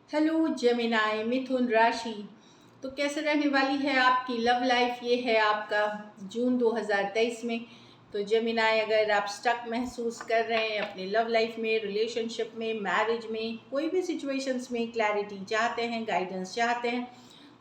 Hello Gemini मिथुन राशि। तो कैसे रहने वाली है आपकी लव लाइफ? ये है आपका जून 2023 में। तो जेमिनाई, अगर आप स्टक महसूस कर रहे हैं अपने लव लाइफ में, रिलेशनशिप में, मैरिज में, कोई भी सिचुएशंस में क्लैरिटी चाहते हैं, गाइडेंस चाहते हैं,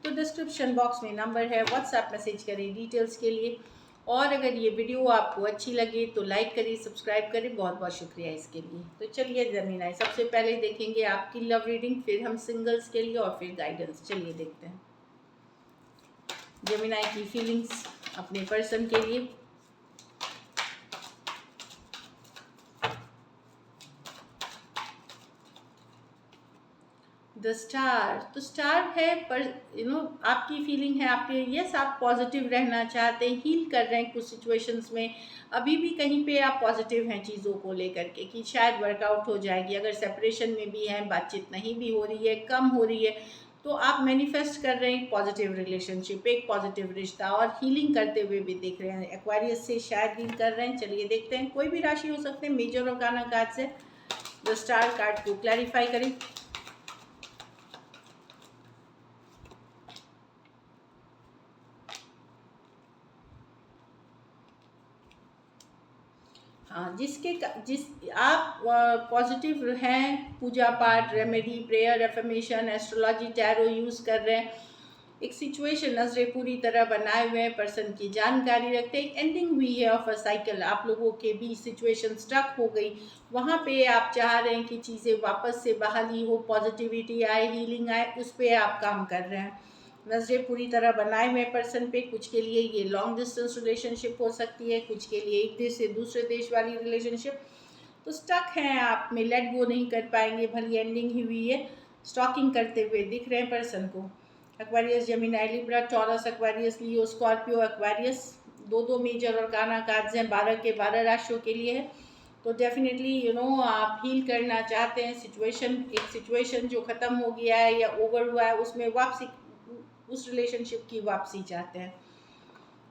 तो डिस्क्रिप्शन बॉक्स में नंबर है, व्हाट्सएप मैसेज करें डिटेल्स के लिए। और अगर ये वीडियो आपको अच्छी लगे तो लाइक करिए, सब्सक्राइब करें। बहुत बहुत शुक्रिया इसके लिए। तो चलिए जमीनाई, सबसे पहले देखेंगे आपकी लव रीडिंग, फिर हम सिंगल्स के लिए और फिर गाइडेंस। चलिए देखते हैं जमीनाई की फीलिंग्स अपने पर्सन के लिए। द स्टार, तो स्टार है पर आपकी फीलिंग है आपके, यस आप पॉजिटिव रहना चाहते हैं, हील कर रहे हैं कुछ सिचुएशंस में। अभी भी कहीं पे आप पॉजिटिव हैं चीज़ों को लेकर के कि शायद वर्कआउट हो जाएगी। अगर सेपरेशन में भी हैं, बातचीत नहीं भी हो रही है, कम हो रही है, तो आप मैनिफेस्ट कर रहे हैं पॉजिटिव रिलेशनशिप, एक पॉजिटिव रिश्ता, और हीलिंग करते हुए भी दिख रहे हैं। एक्वारियस से शायद हील कर रहे हैं। चलिए देखते हैं, कोई भी राशि हो सकते हैं। मेजर आर्काना कार्ड से द स्टार कार्ड को क्लैरिफाई करें। हाँ, जिस आप पॉजिटिव हैं, पूजा पाठ, remedy, prayer, affirmation, astrology, tarot use कर रहे हैं, एक सिचुएशन नजरें पूरी तरह बनाए हुए हैं, पर्सन की जानकारी रखते हैं। एंडिंग हुई है ऑफ अ साइकिल, आप लोगों के बीच सिचुएशन स्टक हो गई, वहाँ पे आप चाह रहे हैं कि चीज़ें वापस से बहाली हो, पॉजिटिविटी आए, हीलिंग आए, उस पर आप काम कर रहे हैं। नजरें पूरी तरह बनाए हुए पर्सन पे। कुछ के लिए ये लॉन्ग डिस्टेंस रिलेशनशिप हो सकती है, कुछ के लिए एक देश से दूसरे देश वाली रिलेशनशिप। तो स्टक हैं आप में, लेट गो नहीं कर पाएंगे, भली एंडिंग ही हुई है। स्टॉकिंग करते हुए दिख रहे हैं पर्सन को। Aquarius, Gemini, Libra, Taurus, Aquarius, Leo, Scorpio, Aquarius. दो दो मेजर और काना कार्ड्स हैं, 12 के 12 राशियों के लिए है। तो डेफिनेटली आप हील करना चाहते हैं सिचुएशन, एक सिचुएशन जो ख़त्म हो गया है या ओवर हुआ है, उसमें वापसी, उस रिलेशनशिप की वापसी चाहते हैं।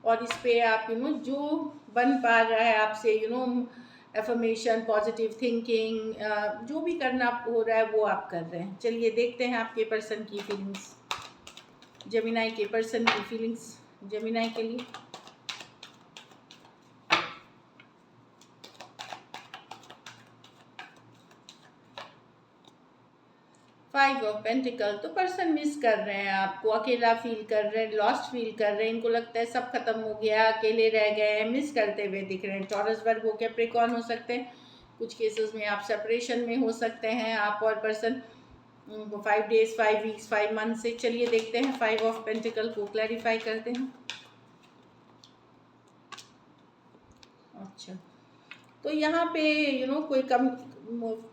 और इस पे आप जो बन पा रहा है आपसे, एफर्मेशन, पॉजिटिव थिंकिंग, जो भी करना हो रहा है वो आप कर रहे हैं। चलिए देखते हैं आपके पर्सन की फीलिंग्स, जेमिनाई के पर्सन की फीलिंग्स जेमिनाई के लिए। 5 ऑफ पेंटिकल, तो पर्सन मिस कर रहे हैं आपको, अकेला फील कर रहे हैं, लॉस्ट फील कर रहे हैं, इनको लगता है सब खत्म हो गया, अकेले रह गए हैं, मिस करते हुए दिख रहे हैं। टॉरस, वर्गो, कैप्रिकॉर्न हो सकते हैं। कुछ केसेस में आप सेपरेशन में हो सकते हैं, आप और पर्सन 5 डेज, 5 वीक्स, 5 मंथ से। चलिए देखते हैं, 5 ऑफ पेंटिकल को क्लैरिफाई करते हैं। अच्छा, तो यहाँ पे कोई कम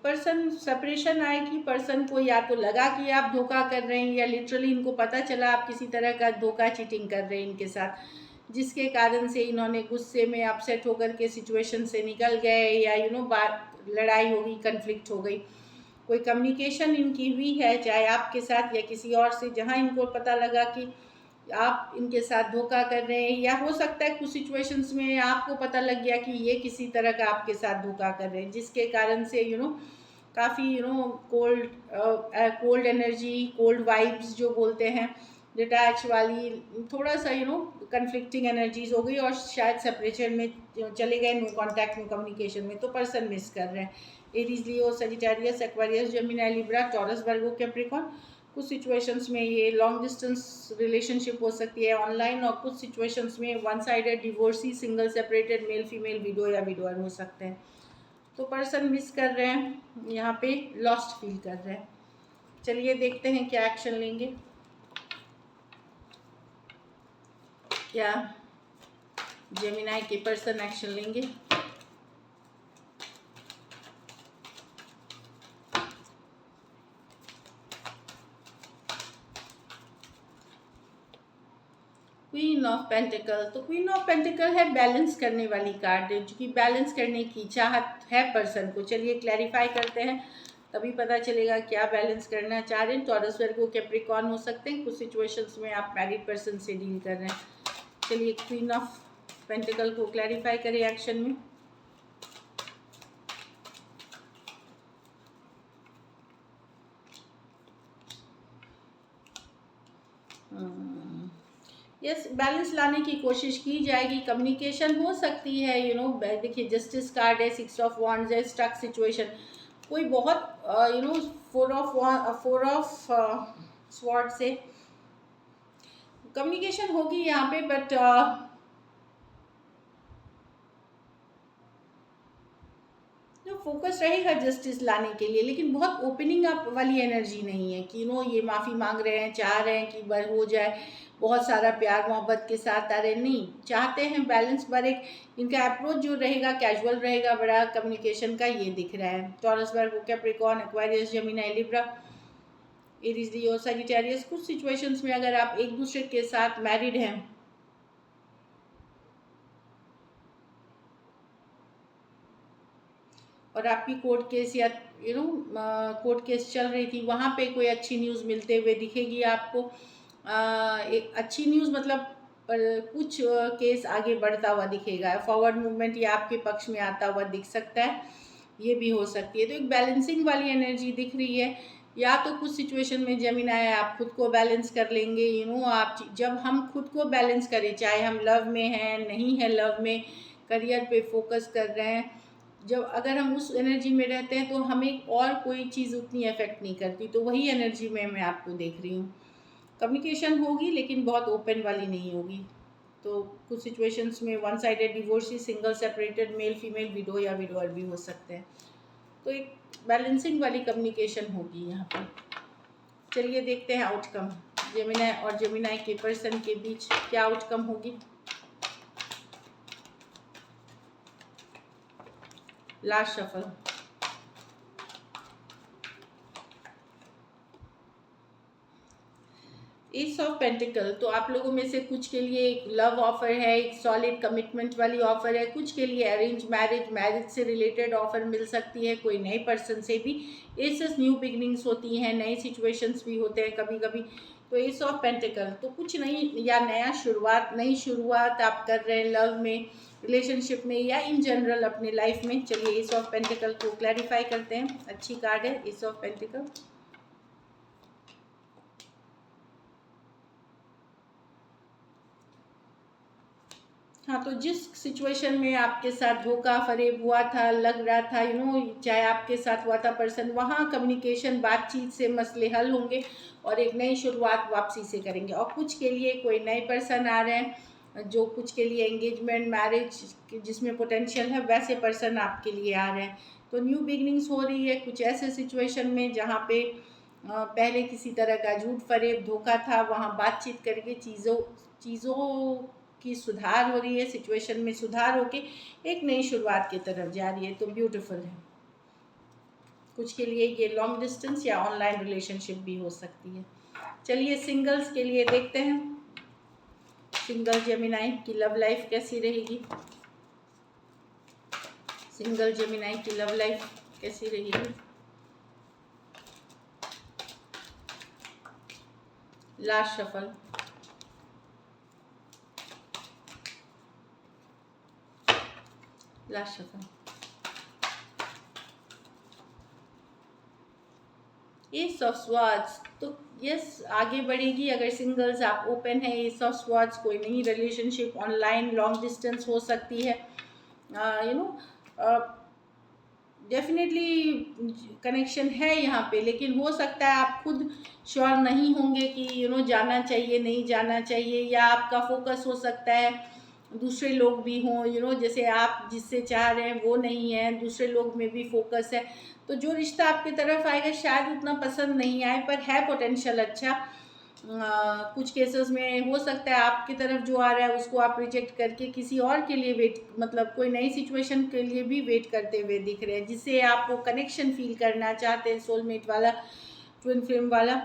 पर्सन सेपरेशन आएगी, पर्सन को या तो लगा कि आप धोखा कर रहे हैं, या लिटरली इनको पता चला आप किसी तरह का धोखा, चीटिंग कर रहे हैं इनके साथ, जिसके कारण से इन्होंने गुस्से में अपसेट होकर के सिचुएशन से निकल गए, या बात लड़ाई हो गई, कन्फ्लिक्ट हो गई। कोई कम्युनिकेशन इनकी हुई है, चाहे आपके साथ या किसी और से, जहाँ इनको पता लगा कि आप इनके साथ धोखा कर रहे हैं, या हो सकता है कुछ सिचुएशंस में आपको पता लग गया कि ये किसी तरह का आपके साथ धोखा कर रहे हैं, जिसके कारण से काफ़ी cold cold energy, cold vibes जो बोलते हैं, डिटैच वाली, थोड़ा सा कन्फ्लिक्टिंग एनर्जीज हो गई, और शायद सेपरेशन में चले गए, नो कॉन्टैक्ट, नो कम्युनिकेशन में। तो पर्सन मिस कर रहे हैं। Aries, Leo, Sagittarius, Aquarius, Gemini, Libra, Taurus, Virgo, Capricorn. कुछ सिचुएशंस में ये लॉन्ग डिस्टेंस रिलेशनशिप हो सकती है, ऑनलाइन, और कुछ सिचुएशंस में one sided, divorcee, single, separated, male female, window या विडोअर हो सकते हैं। तो पर्सन मिस कर रहे हैं, यहाँ पे लॉस्ट फील कर रहे हैं। चलिए देखते हैं क्या एक्शन लेंगे, क्या जेमिनाई के पर्सन एक्शन लेंगे। क्वीन ऑफ पेंटिकल, तो क्वीन ऑफ पेंटिकल है बैलेंस करने वाली कार्ड, जो कि बैलेंस करने की चाहत है पर्सन को। चलिए क्लैरिफाई करते हैं, तभी पता चलेगा क्या बैलेंस करना चाह रहे हैं। टॉरस, वर्गो, कैप्रिकॉर्न हो सकते हैं। कुछ सिचुएशंस में आप मैरिड पर्सन से डील कर रहे हैं। चलिए क्वीन ऑफ पेंटिकल को क्लैरिफाई करें एक्शन में। यस, बैलेंस लाने की कोशिश की जाएगी। कम्युनिकेशन हो सकती है, देखिए जस्टिस कार्ड है, 6 ऑफ वॉन्ड्स है, स्टक सिचुएशन, कोई बहुत फोर ऑफ स्वॉर्ड से कम्युनिकेशन होगी यहाँ पे, बट जो फोकस रहेगा जस्टिस लाने के लिए, लेकिन बहुत ओपनिंग अप वाली एनर्जी नहीं है कि ये माफ़ी मांग रहे हैं, चाह रहे हैं कि हो जाए, बहुत सारा प्यार मोहब्बत के साथ आ रहे हैं, नहीं चाहते हैं बैलेंस, पर एक इनका अप्रोच जो रहेगा कैजुअल रहेगा, बड़ा कम्युनिकेशन का ये दिख रहा है। Taurus, Virgo, Capricorn, Aquarius, Gemini, Libra, Aries, Leo, Sagittarius, कुछ सिचुएशंस में अगर आप एक दूसरे के साथ मैरिड हैं और आपकी कोर्ट केस या कोर्ट केस चल रही थी, वहाँ पे कोई अच्छी न्यूज़ मिलते हुए दिखेगी आपको। एक अच्छी न्यूज़ मतलब कुछ केस आगे बढ़ता हुआ दिखेगा, फॉरवर्ड मूवमेंट या आपके पक्ष में आता हुआ दिख सकता है, ये भी हो सकती है। तो एक बैलेंसिंग वाली एनर्जी दिख रही है। या तो कुछ सिचुएशन में जमीन आए आप खुद को बैलेंस कर लेंगे, आप जब हम खुद को बैलेंस करें, चाहे हम लव में हैं, नहीं है लव में, करियर पे फोकस कर रहे हैं, जब अगर हम उस एनर्जी में रहते हैं तो हमें और कोई चीज़ उतनी इफेक्ट नहीं करती। तो वही एनर्जी में मैं आपको देख रही हूँ। कम्युनिकेशन होगी लेकिन बहुत ओपन वाली नहीं होगी। तो कुछ सिचुएशंस में one sided divorcee, single separated, male female, window या विडोअर भी हो सकते हैं। तो एक बैलेंसिंग वाली कम्युनिकेशन होगी यहाँ पर। चलिए देखते हैं आउटकम, जेमिनी और जेमिनी के पर्सन के बीच क्या आउटकम होगी। Last shuffle, S of pentacle. तो आप लोगों में से कुछ के लिए एक लव ऑफर है, एक सॉलिड कमिटमेंट वाली ऑफर है, कुछ के लिए अरेंज मैरिज से रिलेटेड ऑफर मिल सकती है, कोई नए पर्सन से भी। एसेस न्यू बिगनिंग्स होती हैं, नए सिचुएशंस भी होते हैं कभी कभी। तो एस ऑफ पेंटिकल तो कुछ नई या नई शुरुआत आप कर रहे हैं लव में, रिलेशनशिप में, या इन जनरल अपने लाइफ में। चलिए एस ऑफ पेंटिकल को क्लैरिफाई करते हैं। अच्छी कार्ड है एस ऑफ पेंटिकल। हाँ, तो जिस सिचुएशन में आपके साथ धोखा फरेब हुआ था, लग रहा था चाहे आपके साथ हुआ था पर्सन, वहाँ कम्युनिकेशन बातचीत से मसले हल होंगे और एक नई शुरुआत वापसी से करेंगे। और कुछ के लिए कोई नए पर्सन आ रहे हैं, जो कुछ के लिए एंगेजमेंट मैरिज जिसमें पोटेंशियल है, वैसे पर्सन आपके लिए आ रहे हैं। तो न्यू बिगनिंग्स हो रही है कुछ ऐसे सिचुएशन में जहाँ पे पहले किसी तरह का झूठ फरेब धोखा था, वहाँ बातचीत करके चीज़ों की सुधार हो रही है, सिचुएशन में सुधार होके एक नई शुरुआत की तरफ जा रही है। तो ब्यूटीफुल है। कुछ के लिए ये लॉन्ग डिस्टेंस या ऑनलाइन रिलेशनशिप भी हो सकती है। चलिए सिंगल्स के लिए देखते हैं, सिंगल जेमिनी की लव लाइफ कैसी रहेगी। सिंगल जेमिनी की लव लाइफ कैसी रहेगी। Last shuffle, last shuffle, S of swords. तो यस, आगे बढ़ेगी अगर सिंगल्स आप ओपन है। एस ऑफ स्वॉर्ड्स, कोई नई रिलेशनशिप ऑनलाइन लॉन्ग डिस्टेंस हो सकती है। डेफिनेटली कनेक्शन है यहाँ पे, लेकिन हो सकता है आप खुद श्योर नहीं होंगे कि जाना चाहिए नहीं जाना चाहिए, या आपका फोकस हो सकता है दूसरे लोग भी हों, जैसे आप जिससे चाह रहे हैं वो नहीं है, दूसरे लोग में भी फोकस है। तो जो रिश्ता आपकी तरफ आएगा शायद उतना पसंद नहीं आए, पर है पोटेंशियल अच्छा। कुछ केसेस में हो सकता है आपकी तरफ जो आ रहा है उसको आप रिजेक्ट करके किसी और के लिए वेट, मतलब कोई नई सिचुएशन के लिए भी वेट करते हुए दिख रहे हैं, जिससे आप वो कनेक्शन फील करना चाहते हैं, सोलमेट वाला, ट्विन फ्लेम वाला।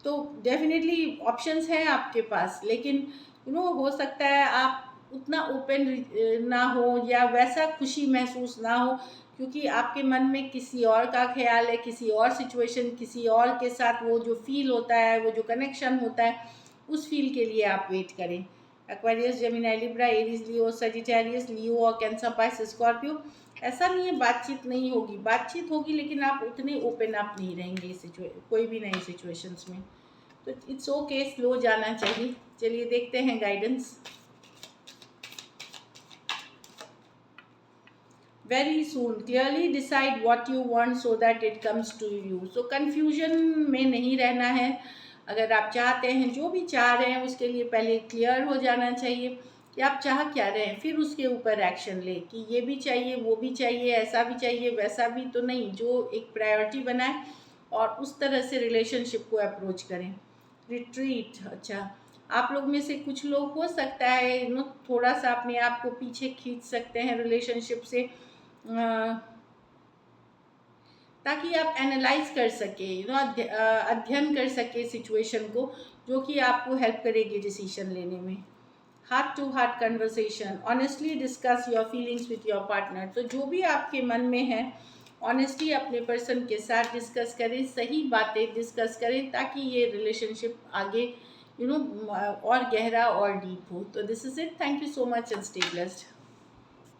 तो डेफिनेटली ऑप्शंस हैं आपके पास, लेकिन हो सकता है आप उतना ओपन ना हो या वैसा खुशी महसूस ना हो, क्योंकि आपके मन में किसी और का ख्याल है, किसी और सिचुएशन, किसी और के साथ वो जो फील होता है, वो जो कनेक्शन होता है, उस फील के लिए आप वेट करें। Aquarius, Gemini, Libra, Aries, Leo, Sagittarius, लियो और कैंसर, पाइसेस, स्कॉर्पियो। ऐसा नहीं है बातचीत नहीं होगी, बातचीत होगी, लेकिन आप उतने ओपन अप नहीं रहेंगे कोई भी नई सिचुएशंस में। तो इट्स ओके, स्लो जाना चाहिए। चलिए देखते हैं guidance. Very soon clearly decide what you want so that it comes to you. So confusion में नहीं रहना है। अगर आप चाहते हैं, जो भी चाह रहे हैं उसके लिए पहले क्लियर हो जाना चाहिए कि आप चाह क्या रहे हैं, फिर उसके ऊपर एक्शन लें कि ये भी चाहिए, वो भी चाहिए, ऐसा भी चाहिए, वैसा भी तो नहीं। जो एक प्रायोरिटी बनाए और उस तरह से रिलेशनशिप को अप्रोच करें। रिट्रीट, अच्छा, आप लोग में से कुछ लोग हो सकता है थोड़ा सा अपने आप को पीछे खींच सकते हैं रिलेशनशिप से, ताकि आप एनालाइज कर सके, अध्ययन कर सके सिचुएशन को, जो कि आपको हेल्प करेगी डिसीजन लेने में। Heart to heart conversation, honestly discuss your feelings with your partner. तो जो भी आपके मन में है, ऑनेस्टली अपने पर्सन के साथ डिस्कस करें, सही बातें डिस्कस करें, ताकि ये रिलेशनशिप आगे और गहरा और डीप हो। तो this is it. Thank you so much and stay blessed.